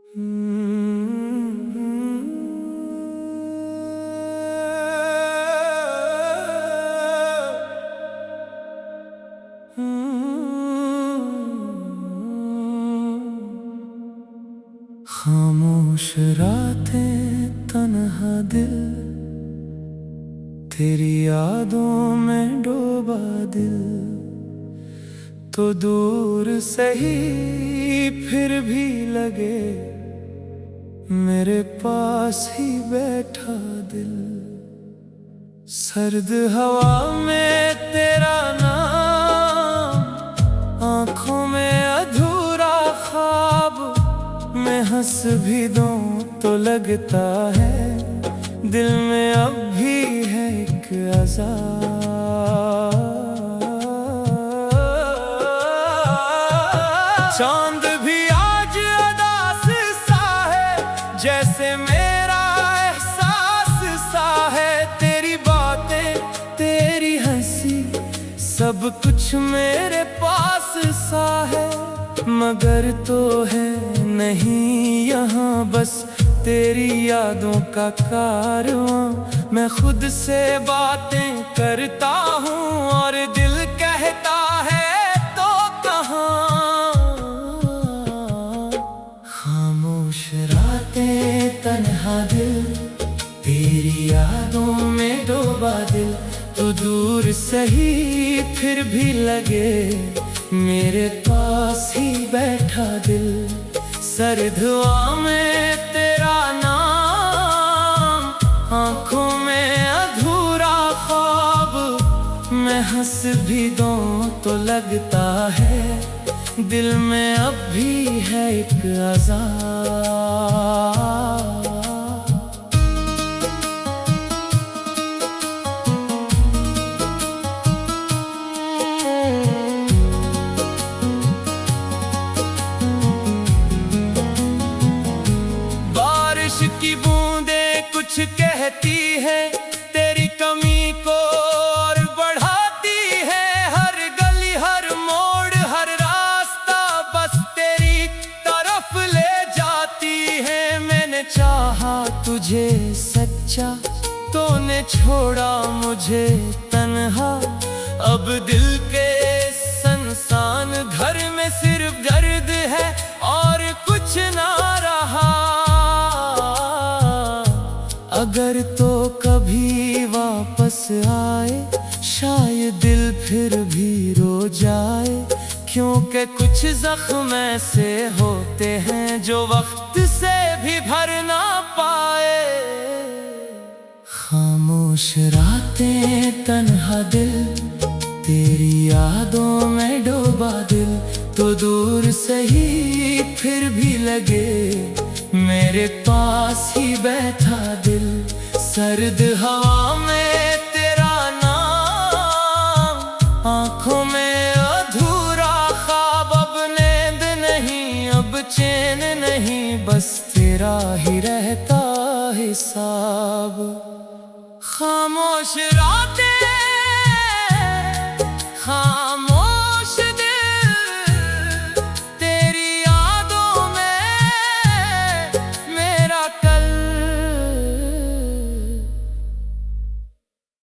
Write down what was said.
खामोश रातें तन्हा दिल, तेरी यादों में डूबा दिल। तो दूर सही फिर भी लगे, मेरे पास ही बैठा दिल। सर्द हवा में तेरा नाम, आंखों में अधूरा ख्वाब। मैं हंस भी दूं तो लगता है, दिल में अब भी है एक अज़ाब। चांद भी आज उदास सा है, जैसे मेरा एहसास सा है। तेरी बातें, तेरी हंसी, सब कुछ मेरे पास सा है। मगर तो है नहीं यहाँ बस तेरी यादों का कारवां। मैं खुद से बातें करता हूँ और दिल कहता है तो कहाँ। खामोश रातें तन्हा दिल, तेरी यादों में डूबा दिल। तो दूर सही फिर भी लगे, मेरे पास ही बैठा दिल। सर्द हवा में तेरा नाम, आंखों में अधूरा ख्वाब। मैं हंस भी दूं तो लगता है, दिल में अब भी है एक अज़ाब। की बूंदें कुछ कहती है, तेरी कमी को और बढ़ाती है। हर गली, हर मोड़, हर रास्ता बस तेरी तरफ ले जाती है। मैंने चाहा तुझे सच्चा, तूने छोड़ा मुझे तन्हा। अब दिल के संसान घर में सिर्फ दर्द है और कुछ ना रहा। अगर तो कभी वापस आए, शायद दिल फिर भी रो जाए। क्योंकि कुछ जख्म ऐसे होते हैं जो वक्त से भी भर ना पाए। खामोश रातें तन्हा दिल, तेरी यादों में डूबा दिल। तो दूर सही फिर भी लगे, मेरे पास ही बैठा दिल। सर्द हवा में तेरा नाम, आंखों में अधूरा ख्वाब। अब नींद नहीं, अब चैन नहीं, बस तेरा ही रहता हिसाब। खामोश रातें